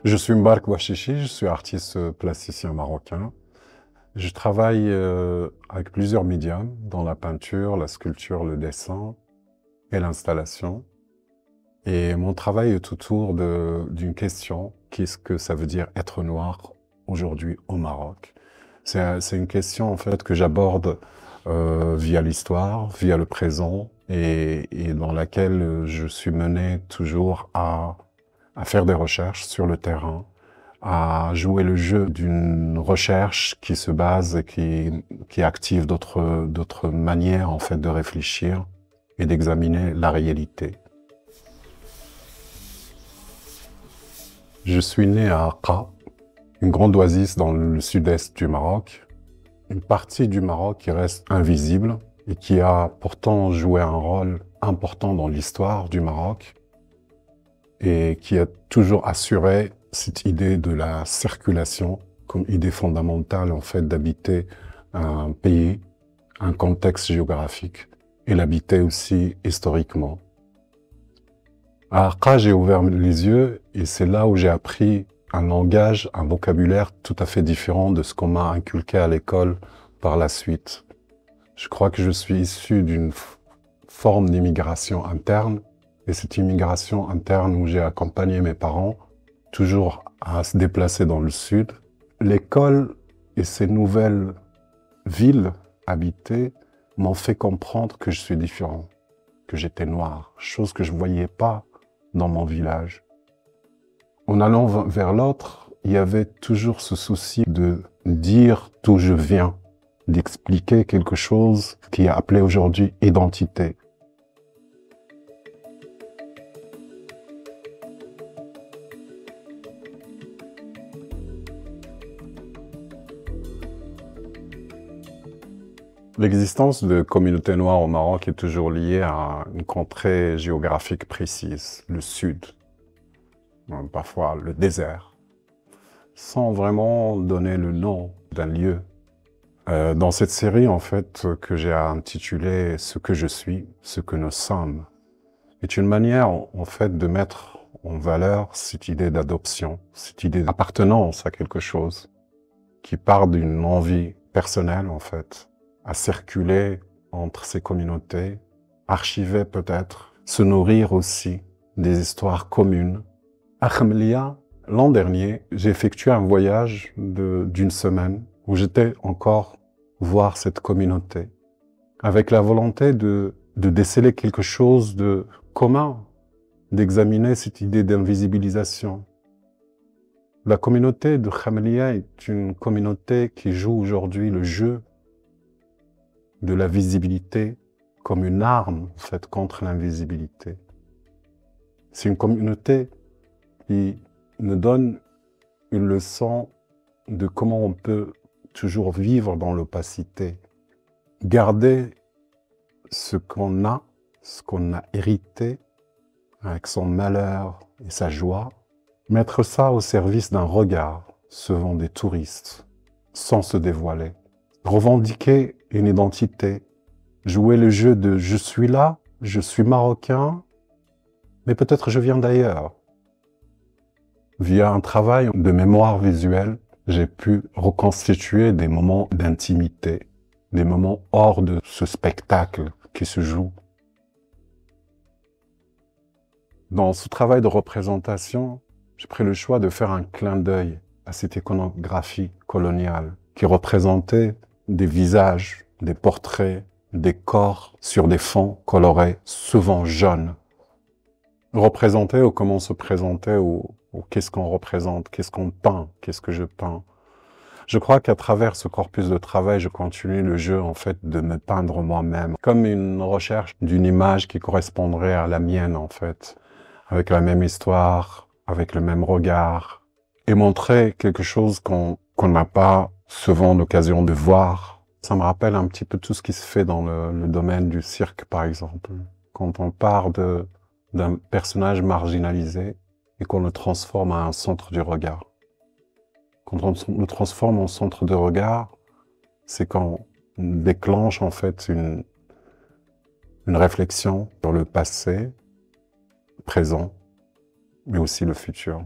Je suis Mbark Bouachichi, je suis artiste plasticien marocain. Je travaille avec plusieurs médiums, dans la peinture, la sculpture, le dessin et l'installation. Et mon travail est autour d'une question, qu'est-ce que ça veut dire être noir aujourd'hui au Maroc? C'est une question en fait que j'aborde via l'histoire, via le présent, et dans laquelle je suis mené toujours à faire des recherches sur le terrain, à jouer le jeu d'une recherche qui se base et qui active d'autres manières en fait de réfléchir et d'examiner la réalité. Je suis né à Akka, une grande oasis dans le sud-est du Maroc, une partie du Maroc qui reste invisible et qui a pourtant joué un rôle important dans l'histoire du Maroc et qui a toujours assuré cette idée de la circulation comme idée fondamentale en fait d'habiter un pays, un contexte géographique et l'habiter aussi historiquement. À Akka, j'ai ouvert les yeux et c'est là où j'ai appris un langage, un vocabulaire tout à fait différent de ce qu'on m'a inculqué à l'école par la suite. Je crois que je suis issu d'une forme d'immigration interne et cette immigration interne où j'ai accompagné mes parents toujours à se déplacer dans le sud. L'école et ces nouvelles villes habitées m'ont fait comprendre que je suis différent, que j'étais noir, chose que je ne voyais pas dans mon village. En allant vers l'autre, il y avait toujours ce souci de dire d'où je viens, d'expliquer quelque chose qui est appelé aujourd'hui identité. L'existence de communautés noires au Maroc est toujours liée à une contrée géographique précise, le sud, parfois le désert, sans vraiment donner le nom d'un lieu. Dans cette série, en fait, que j'ai intitulée « Ce que je suis, ce que nous sommes », est une manière, en fait, de mettre en valeur cette idée d'adoption, cette idée d'appartenance à quelque chose, qui part d'une envie personnelle, en fait, à circuler entre ces communautés, archiver peut-être, se nourrir aussi des histoires communes. À Khamlia, l'an dernier, j'ai effectué un voyage d'une semaine où j'étais encore voir cette communauté, avec la volonté de déceler quelque chose de commun, d'examiner cette idée d'invisibilisation. La communauté de Khamlia est une communauté qui joue aujourd'hui le jeu de la visibilité comme une arme faite contre l'invisibilité. C'est une communauté qui nous donne une leçon de comment on peut toujours vivre dans l'opacité, garder ce qu'on a hérité avec son malheur et sa joie, mettre ça au service d'un regard, souvent des touristes, sans se dévoiler. Revendiquer une identité, jouer le jeu de « je suis là, je suis marocain, mais peut-être je viens d'ailleurs ». Via un travail de mémoire visuelle, j'ai pu reconstituer des moments d'intimité, des moments hors de ce spectacle qui se joue. Dans ce travail de représentation, j'ai pris le choix de faire un clin d'œil à cette iconographie coloniale qui représentait des visages, des portraits, des corps sur des fonds colorés, souvent jaunes. Représenter ou comment se présenter ou qu'est-ce qu'on représente, qu'est-ce qu'on peint, qu'est-ce que je peins. Je crois qu'à travers ce corpus de travail, je continue le jeu en fait de me peindre moi-même, comme une recherche d'une image qui correspondrait à la mienne en fait, avec la même histoire, avec le même regard, et montrer quelque chose qu'on n'a pas souvent l'occasion de voir. Ça me rappelle un petit peu tout ce qui se fait dans le domaine du cirque, par exemple. quand on part d'un personnage marginalisé et qu'on le transforme à un centre du regard. Quand on le transforme en centre de regard, c'est quand on déclenche en fait une réflexion sur le passé, présent, mais aussi le futur.